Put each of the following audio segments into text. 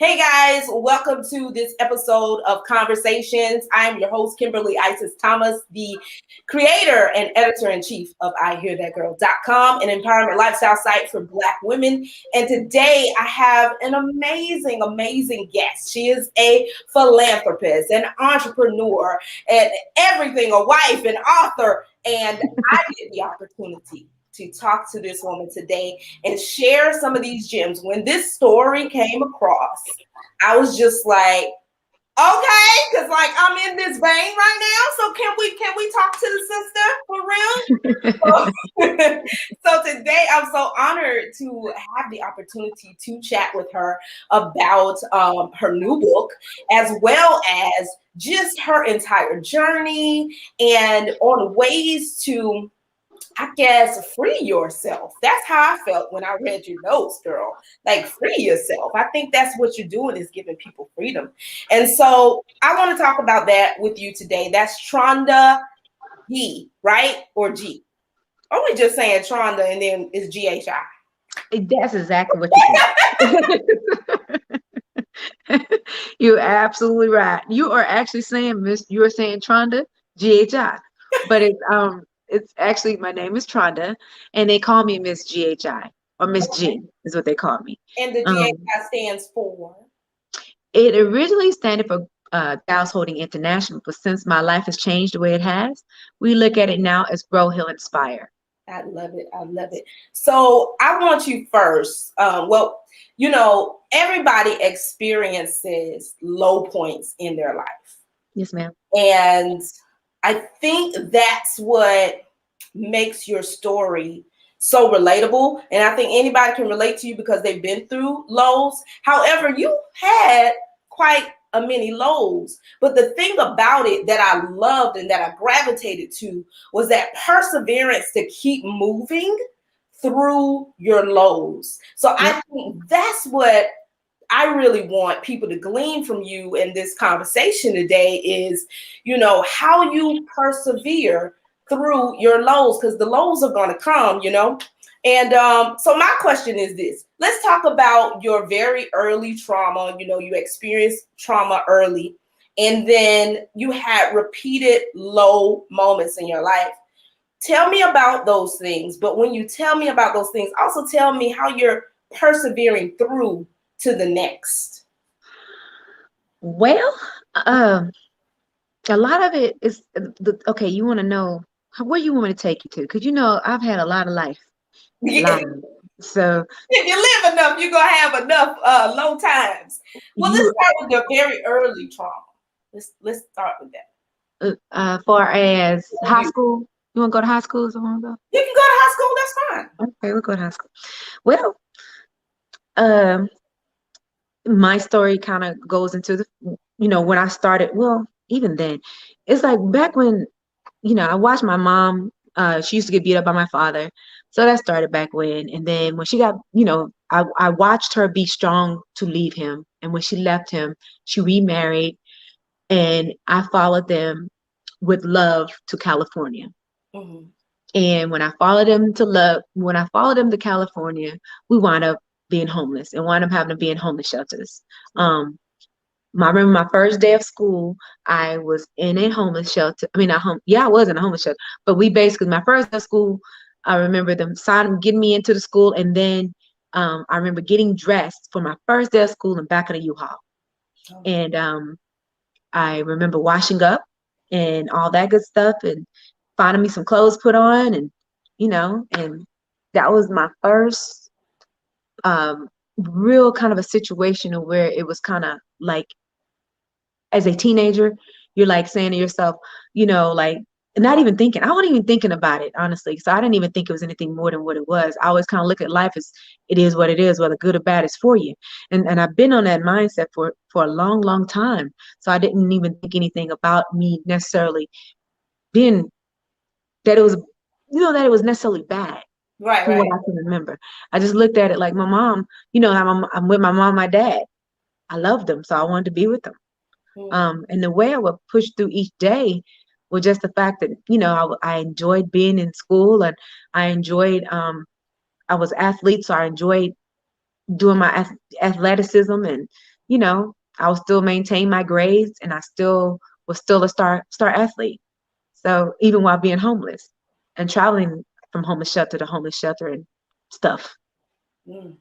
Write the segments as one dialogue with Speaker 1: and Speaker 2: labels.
Speaker 1: Hey guys, welcome to this episode of Conversations. I'm your host, Kimberly Isis Thomas, the creator and editor-in-chief of IHearThatGirl.com, an empowerment lifestyle site for Black women. And today I have an amazing guest. She is a philanthropist, an entrepreneur, and everything, a wife, an author. And I get the opportunity to talk to this woman today and share some of these gems. When this story came across, I was just like, okay, because like I'm in this vein right now. So can we talk to the sister for real? So today I'm so honored to have the opportunity to chat with her about her new book, as well as just her entire journey and on ways to, I guess, free yourself. That's how I felt when I read your notes, girl. Like, free yourself. I think that's what you're doing, is giving people freedom. And so I want to talk about that with you today. That's Tronda G, right? Or G. Are we just saying Tronda and then it's GHI?
Speaker 2: That's exactly what you did. You're absolutely right. You are actually saying you are saying Tronda GHI, but it's actually, my name is Tronda, and they call me Miss GHI, or Miss G is what they call me.
Speaker 1: And the GHI stands for?
Speaker 2: It originally standed for Giles Holding International, but since my life has changed the way it has, we look at it now as Grow, Heal, Inspire.
Speaker 1: I love it. I love it. So I want you first. Well, you know, everybody experiences low points in their life.
Speaker 2: Yes, ma'am.
Speaker 1: And I think that's what makes your story so relatable. And I think anybody can relate to you because they've been through lows. However, you had quite a many lows. But the thing about it that I loved and that I gravitated to was that perseverance to keep moving through your lows. So I think that's what I really want people to glean from you in this conversation today is, you know, how you persevere through your lows, because the lows are going to come, you know. And so my question is this. Let's talk about your very early trauma. You know, you experienced trauma early, and then you had repeated low moments in your life. Tell me about those things. But when you tell me about those things, also tell me how you're persevering through to the next.
Speaker 2: Well, a lot of it is okay. You want to know where you want me to take you to, because you know I've had a lot of life.
Speaker 1: Yeah.
Speaker 2: So
Speaker 1: if you live enough, you're gonna have enough low times. Well, let's start with your very early trauma. Let's start with that.
Speaker 2: Far as high school, you want to go to high school? So want to go?
Speaker 1: You can go to high school. That's fine.
Speaker 2: Okay, we'll go to high school. Well, my story kind of goes into the, you know, when I started. Well, even then, it's like back when, you know, I watched my mom. She used to get beat up by my father. So that started back when. And then when she got, you know, I watched her be strong to leave him. And when she left him, she remarried. And I followed them with love to California.
Speaker 1: Mm-hmm.
Speaker 2: And when I followed them to California, we wound up being homeless and wound up having to be in homeless shelters. I remember my first day of school, I was in a homeless shelter. I mean, I was in a homeless shelter, but my first day of school, I remember them getting me into the school. And then I remember getting dressed for my first day of school in the back of the U-Haul. Oh. And I remember washing up and all that good stuff and finding me some clothes put on, and, you know, and that was my first real kind of a situation where it was kind of like, as a teenager, you're like saying to yourself, you know, like, not even thinking. I wasn't even thinking about it, honestly. So I didn't even think it was anything more than what it was. I always kind of look at life as it is what it is, whether good or bad is for you. And I've been on that mindset for a long time. So I didn't even think anything about me necessarily being that it was, you know, that it was necessarily bad.
Speaker 1: Right.
Speaker 2: What I can remember. I just looked at it like my mom, you know, I'm with my mom and my dad. I loved them, so I wanted to be with them. And the way I would push through each day was just the fact that, you know, I enjoyed being in school, and I enjoyed, I was athlete, so I enjoyed doing my athleticism and I will still maintain my grades, and I still was still a star athlete. So even while being homeless and traveling from homeless shelter and stuff.
Speaker 1: Mm.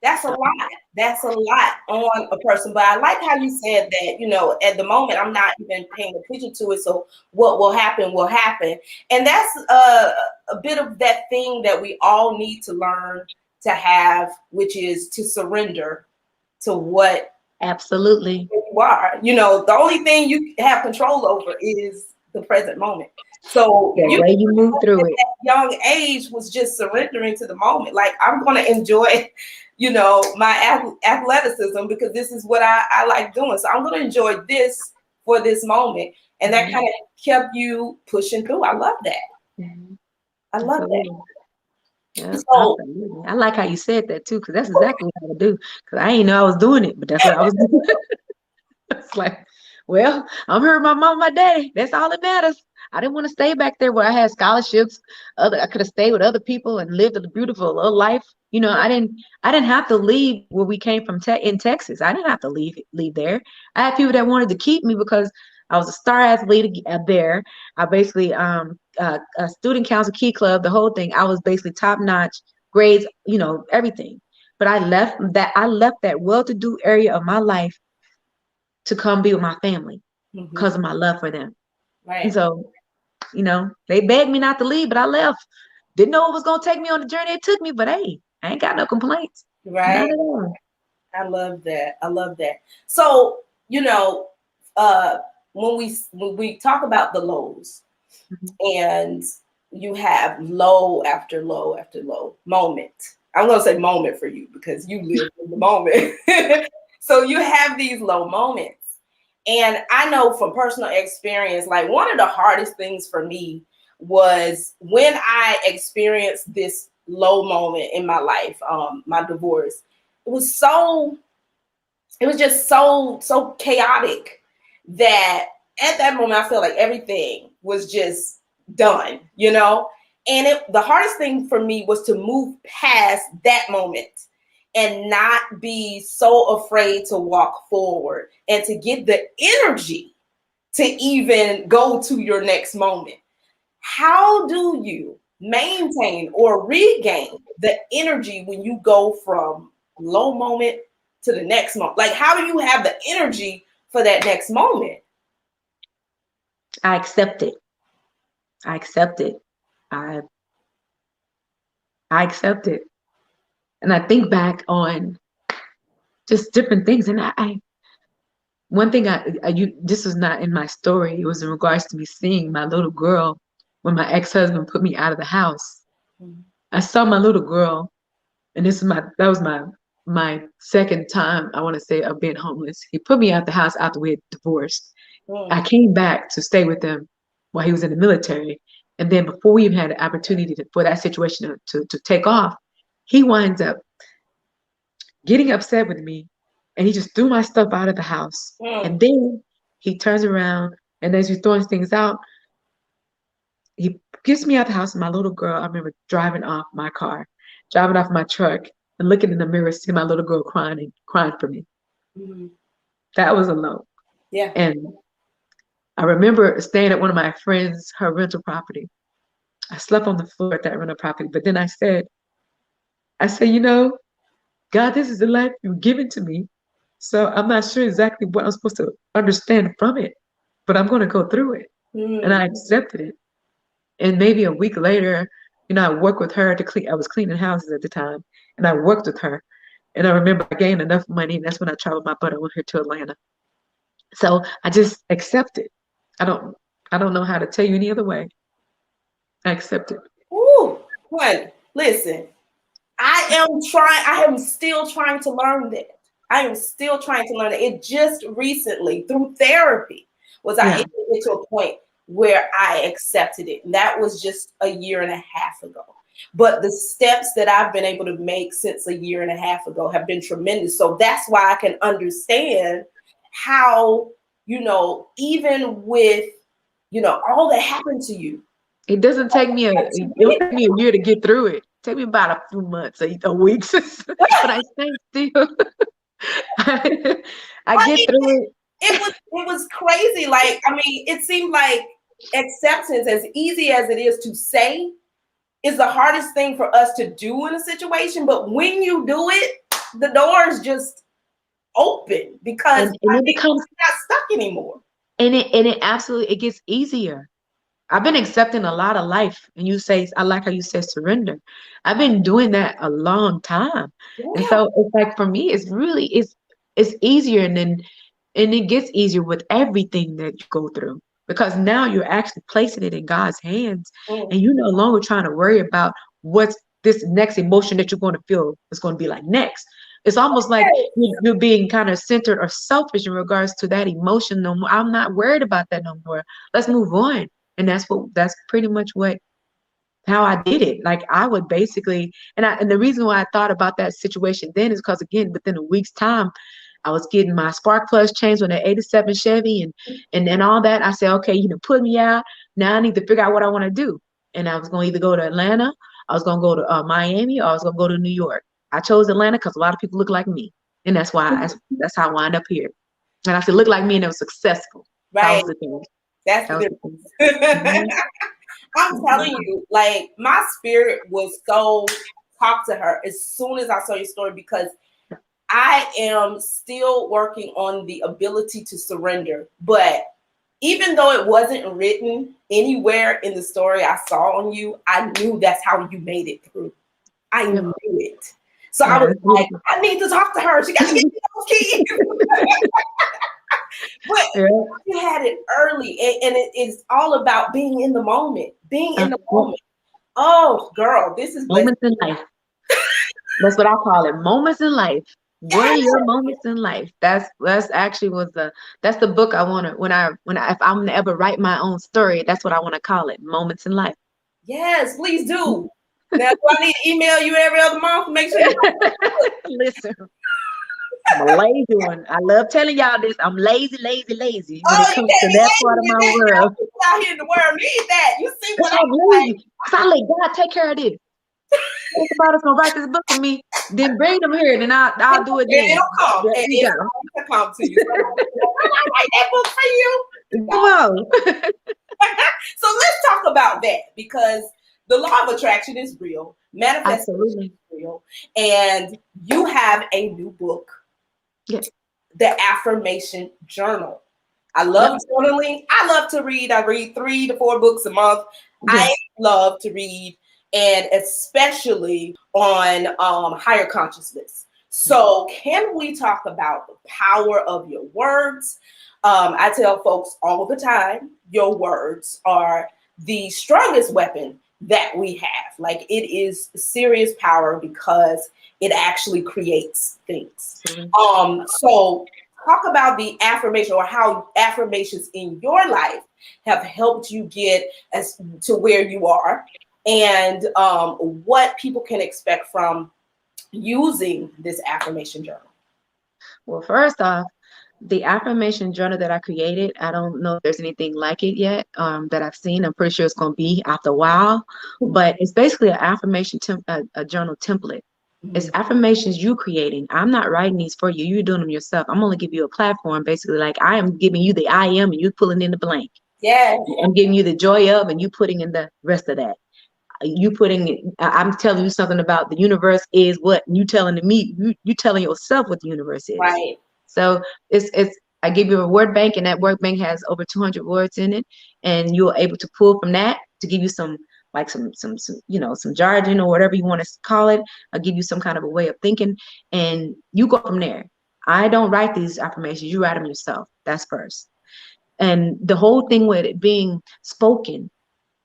Speaker 1: That's a lot. That's a lot on a person. But I like how you said that, at the moment, I'm not even paying attention to it. So what will happen will happen. And that's a bit of that thing that we all need to learn to have, which is to surrender to what
Speaker 2: Absolutely.
Speaker 1: you are. The only thing you have control over is the present moment. So
Speaker 2: The way you move through it.
Speaker 1: at that young age was just surrendering to the moment. Like, I'm going to enjoy, my athleticism because this is what I like doing. So I'm going to enjoy this for this moment. And that kind of kept you pushing through. I love that.
Speaker 2: Mhm.
Speaker 1: I love
Speaker 2: Absolutely.
Speaker 1: that.
Speaker 2: Yeah,
Speaker 1: So
Speaker 2: absolutely. I like how you said that too, because that's exactly what I would do. Because I didn't know I was doing it, but that's what I was doing. It's like, well, I'm here with my mom and my daddy. That's all that matters. I didn't want to stay back there where I had scholarships. I could have stayed with other people and lived a beautiful little life. I didn't have to leave where we came from in Texas. I didn't have to leave there. I had people that wanted to keep me because I was a star athlete there. I basically a student council key club, the whole thing. I was basically top notch grades, everything. But I left that well-to-do area of my life to come be with my family because of my love for them. And
Speaker 1: right.
Speaker 2: so, they begged me not to leave, but I left. Didn't know it was going to take me on the journey it took me, but hey, I ain't got no complaints. None
Speaker 1: Right.
Speaker 2: at all.
Speaker 1: I love that. I love that. So, uh, when we talk about the lows,
Speaker 2: Mhm.
Speaker 1: and you have low after low after low moment. I'm going to say moment for you because you live in the moment. So you have these low moments. And I know from personal experience, like, one of the hardest things for me was when I experienced this low moment in my life, my divorce. It was just so chaotic that at that moment I felt like everything was just done, and the hardest thing for me was to move past that moment and not be so afraid to walk forward and to get the energy to even go to your next moment. How do you maintain or regain the energy when you go from low moment to the next moment? Like, how do you have the energy for that next moment?
Speaker 2: I accept it. I accept it. I I accept it. And I think back on just different things. And one thing this was not in my story. It was in regards to me seeing my little girl when my ex-husband put me out of the house.
Speaker 1: Mm.
Speaker 2: I saw my little girl, and that was my second time, I want to say, of being homeless. He put me out the house after we had divorced. I came back to stay with him while he was in the military. And then before we even had the opportunity for that situation to take off, he winds up getting upset with me, and he just threw my stuff out of the house.
Speaker 1: Mm.
Speaker 2: And then he turns around, and as he's throwing things out, he gets me out the house, and my little girl, I remember driving off my truck, and looking in the mirror, seeing my little girl crying for me.
Speaker 1: Mm-hmm.
Speaker 2: That was a low.
Speaker 1: Yeah.
Speaker 2: And I remember staying at one of my friends, her rental property. I slept on the floor at that rental property, but then I said, God, this is the life you've given to me. So I'm not sure exactly what I'm supposed to understand from it, but I'm going to go through it. And
Speaker 1: Mm.
Speaker 2: I accepted it. And maybe a week later, I worked with her to clean. I was cleaning houses at the time, and I worked with her. And I remember I gained enough money, and that's when I traveled my butt over here to Atlanta. So I just accept it. I don't, I don't know how to tell you any other way. I accept it.
Speaker 1: Ooh, honey, listen. I am still trying to learn that. I am still trying to learn that. It just recently, through therapy, was I
Speaker 2: Yeah.
Speaker 1: able to get to a point where I accepted it. And that was just a year and a half ago. But the steps that I've been able to make since a year and a half ago have been tremendous. So that's why I can understand how, even with, all that happened to you.
Speaker 2: It doesn't take me it'll take me a year to get through it. Take me about a few months, a weeks, but I stay still. I
Speaker 1: I
Speaker 2: get
Speaker 1: mean,
Speaker 2: through it.
Speaker 1: it was crazy. Like, I mean, it seemed like acceptance, as easy as it is to say, is the hardest thing for us to do in a situation. But when you do it, the doors just open because
Speaker 2: And it becomes,
Speaker 1: you're not stuck anymore.
Speaker 2: and it absolutely, it gets easier. I've been accepting a lot of life, and you say, I like how you said surrender. I've been doing that a long time, and
Speaker 1: Yeah.
Speaker 2: so it's like for me, it's easier, and it gets easier with everything that you go through because now you're actually placing it in God's hands,
Speaker 1: Mm.
Speaker 2: and you're no longer trying to worry about what's this next emotion that you're going to feel is going to be like next. It's almost like you're being kind of centered or selfish in regards to that emotion. No more. I'm not worried about that no more. Let's move on. And that's pretty much what how I did it. Like I would basically, and the reason why I thought about that situation then is because again, within a week's time, I was getting my spark plugs changed on an '87 Chevy and all that. I said, okay, put me out. Now I need to figure out what I want to do. And I was going to either go to Atlanta, I was going to go to Miami, or I was going to go to New York. I chose Atlanta because a lot of people look like me, and that's how I wound up here. And I said, look like me, and it was successful. That
Speaker 1: Right.
Speaker 2: was the thing.
Speaker 1: That's
Speaker 2: That
Speaker 1: the
Speaker 2: was the thing.
Speaker 1: difference.
Speaker 2: Mhm.
Speaker 1: I'm telling you, like my spirit was so talk to her as soon as I saw your story because I am still working on the ability to surrender. But even though it wasn't written anywhere in the story I saw on you, I knew that's how you made it through. I
Speaker 2: Yep.
Speaker 1: knew it. So I
Speaker 2: Yeah,
Speaker 1: was
Speaker 2: it's
Speaker 1: like,
Speaker 2: beautiful.
Speaker 1: I need to talk to her. She got to get me those keys. But
Speaker 2: Yeah.
Speaker 1: you had it early, and it's all about being in the moment, being in the
Speaker 2: Yeah.
Speaker 1: moment. Oh, girl, this is blessed.
Speaker 2: Moments in life. That's what I call it. Moments in life. What are your moments in life? That's actually that's the book I want to if I'm gonna ever write my own story, that's what I want to call it. Moments in life.
Speaker 1: Yes, please do. Now, do I need to email you every other month? Make sure you.
Speaker 2: Listen, I'm a lazy one. I love telling y'all this. I'm lazy, lazy, lazy when it
Speaker 1: Oh, you
Speaker 2: comes to
Speaker 1: can't be
Speaker 2: that part
Speaker 1: lazy
Speaker 2: of
Speaker 1: with
Speaker 2: my
Speaker 1: that. Y'all
Speaker 2: world.
Speaker 1: people out here in the world need that. You see what
Speaker 2: I'm
Speaker 1: I'm like?
Speaker 2: lazy. So I let God take care of this. If somebody's gonna write this book for me, then bring them here, and then I'll do it
Speaker 1: And
Speaker 2: then.
Speaker 1: it'll come,
Speaker 2: There
Speaker 1: and
Speaker 2: you
Speaker 1: it's
Speaker 2: go.
Speaker 1: going to come to you. So I write that book for you.
Speaker 2: Come on.
Speaker 1: So let's talk about that because the law of attraction is real, manifestation
Speaker 2: Absolutely.
Speaker 1: is real, and you have a new book,
Speaker 2: Yeah.
Speaker 1: the Affirmation Journal. I
Speaker 2: Yep.
Speaker 1: love journaling. I love to read. I read 3 to 4 books a month. I
Speaker 2: Yes.
Speaker 1: love to read, and especially on higher consciousness. So, can we talk about the power of your words? I tell folks all the time, your words are the strongest weapon that we have. Like it is serious power because it actually creates things.
Speaker 2: Absolutely.
Speaker 1: So talk about the affirmation or how affirmations in your life have helped you get as to where you are and what people can expect from using this affirmation journal.
Speaker 2: Well, first off, the affirmation journal that I created, I don't know if there's anything like it yet that I've seen. I'm pretty sure it's going to be after a while, but it's basically an a journal template. It's
Speaker 1: Mhm.
Speaker 2: affirmations you creating. I'm not writing these for you. You're doing them yourself. I'm only giving you a platform, basically. Like I am giving you the I am, and you pulling in the blank.
Speaker 1: Yes,
Speaker 2: I'm giving you the joy of, and you putting in the rest of that. I'm telling you something about the universe is what, and you telling me, you telling yourself what the universe is.
Speaker 1: right,
Speaker 2: So I give you a word bank, and that word bank has over 200 words in it, and you're able to pull from that to give you some like some jargon or whatever you want to call it. I'll give you some kind of a way of thinking, and you go from there. I don't write these affirmations, you write them yourself. That's first. And the whole thing with it being spoken,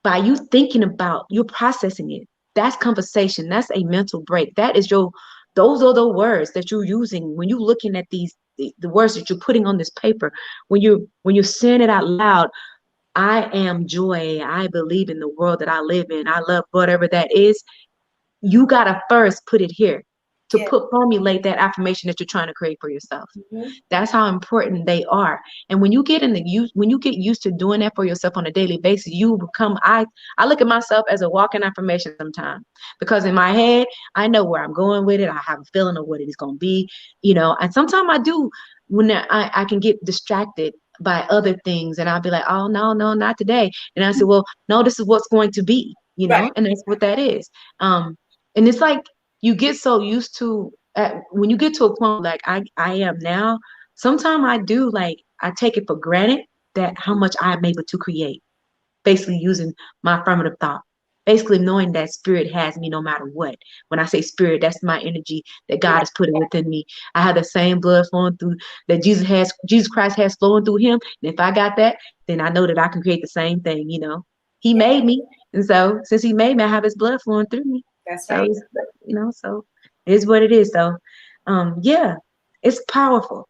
Speaker 2: by you thinking about, you're processing it. That's conversation. That's a mental break. Those are the words that you're using when you're looking at the words that you're putting on this paper. When you're saying it out loud, I am joy. I believe in the world that I live in. I love whatever that is. You gotta first put it here to formulate that affirmation that you're trying to create for yourself. That's how important they are. And when you get used to doing that for yourself on a daily basis, you become, I look at myself as a walking affirmation sometimes, because in my head, I know where I'm going with it. I have a feeling of what it is going to be, and sometimes I do, when I can get distracted by other things, and I'll be like, oh, no, not today. And I say, well, no, this is what's going to be,
Speaker 1: Right.
Speaker 2: and that's what that is. And it's like, you get so used to, when you get to a point like I am now, sometimes I take it for granted that how much I'm able to create, basically using my affirmative thought, basically knowing that spirit has me no matter what. When I say spirit, that's my energy that God has put within me. I have the same blood flowing through that Jesus Christ has flowing through him. And if I got that, then I know that I can create the same thing. He made me. And so since he made me, I have his blood flowing through me.
Speaker 1: That's
Speaker 2: So
Speaker 1: right.
Speaker 2: so it is what it is. So yeah, it's powerful.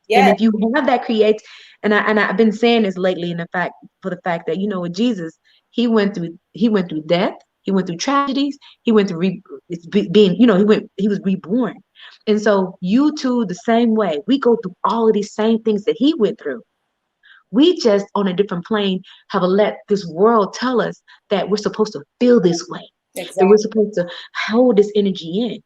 Speaker 2: And
Speaker 1: Yeah.
Speaker 2: if you have that and I've been saying this lately, for the fact that, with Jesus, he went through death, he went through tragedies, he went through being, he was reborn. And so you too, the same way, we go through all of these same things that he went through. We just, on a different plane, have let this world tell us that we're supposed to feel this way, that we're supposed to hold this energy in.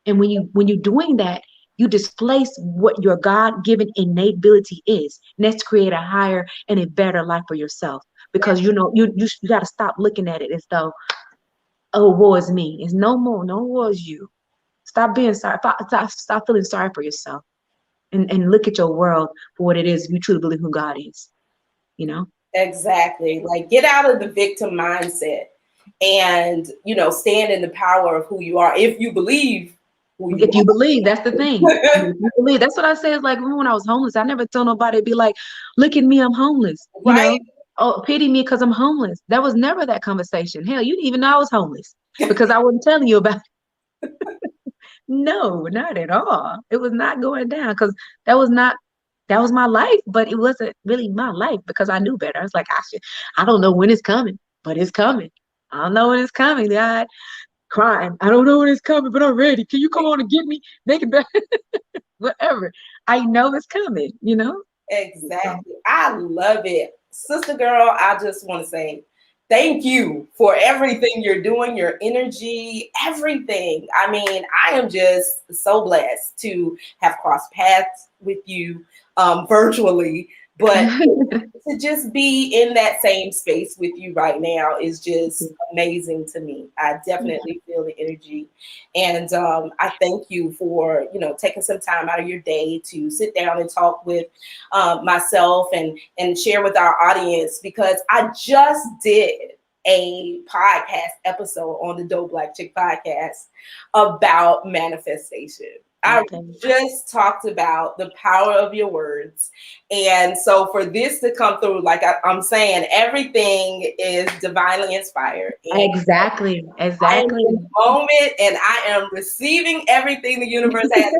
Speaker 2: And when you're doing that, you displace what your God-given innate ability is, and that's to create a higher and a better life for yourself. Because you got to stop looking at it as though, oh, woe is me. It's no more, no woe is you. Stop being sorry. Stop feeling sorry for yourself, and look at your world for what it is. If you truly believe who God is,
Speaker 1: Exactly. Like, get out of the victim mindset and, stand in the power of who you are. If you believe who you
Speaker 2: If you believe, that's the thing. If you believe, that's what I say. It's like when I was homeless, I never told nobody to be like, look at me, I'm homeless.
Speaker 1: Right.
Speaker 2: Oh, pity me because I'm homeless. That was never that conversation. Hell, you didn't even know I was homeless because I wasn't telling you about it. No, not at all. It was not going down because that was my life, but it wasn't really my life because I knew better. I was like, I don't know when it's coming, but it's coming. I don't know when it's coming, God. Crying. I don't know when it's coming, but I'm ready. Can you come on and get me? Make it better. Whatever. I know it's coming,
Speaker 1: Exactly. I love it. Sister girl, I just want to say thank you for everything you're doing, your energy, everything. I mean, I am just so blessed to have crossed paths with you virtually, but to just be in that same space with you right now is just amazing to me. I definitely feel the energy. And I thank you for, taking some time out of your day to sit down and talk with myself and share with our audience, because I just did a podcast episode on the Dope Black Chick podcast about manifestation. I just talked about the power of your words. And so for this to come through, like I'm saying, everything is divinely inspired.
Speaker 2: Exactly.
Speaker 1: I am in the moment and I am receiving everything the universe has.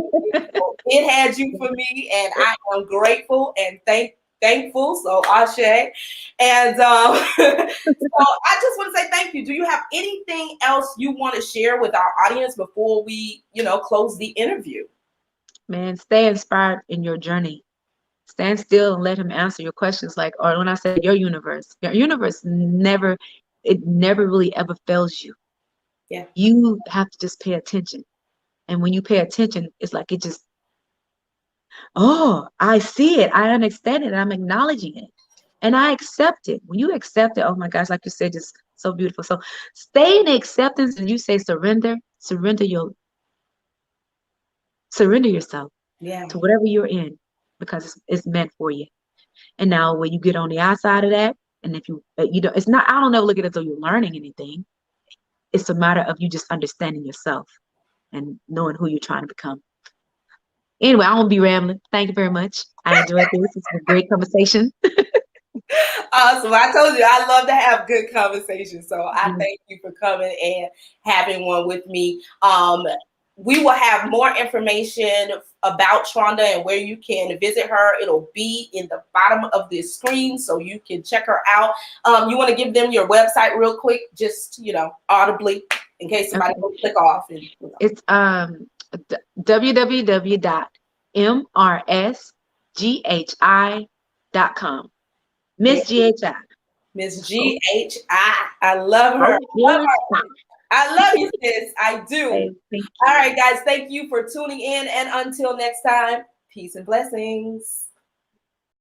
Speaker 1: It had you for me, and I am grateful and thankful. So Ashe. And so I just want to say thank you. Do you have anything else you want to share with our audience before we, close the interview?
Speaker 2: Man, stay inspired in your journey. Stand still and let him answer your questions. Or when I say your universe never really ever fails you.
Speaker 1: Yeah.
Speaker 2: You have to just pay attention. And when you pay attention, it's like it just, oh, I see it. I understand it. I'm acknowledging it. And I accept it. When you accept it, oh my gosh, like you said, just so beautiful. So stay in acceptance, and you say surrender yourself to whatever you're in, because it's meant for you. And now when you get on the outside of that, and if you don't, it's not, I don't ever look at it as though you're learning anything. It's a matter of you just understanding yourself and knowing who you're trying to become. Anyway, I won't be rambling. Thank you very much. I enjoyed this. It's a great conversation.
Speaker 1: Awesome. I told you I love to have good conversations. So I thank you for coming and having one with me. We will have more information about Tronda and where you can visit her. It'll be in the bottom of this screen, so you can check her out. You want to give them your website real quick, just audibly, in case somebody will click off.
Speaker 2: It's www.mrsghi.com. Miss GHI.
Speaker 1: Miss GHI. I love her. I love you, sis. I do.
Speaker 2: Hey, thank you.
Speaker 1: All right, guys. Thank you for tuning in. And until next time, peace and blessings.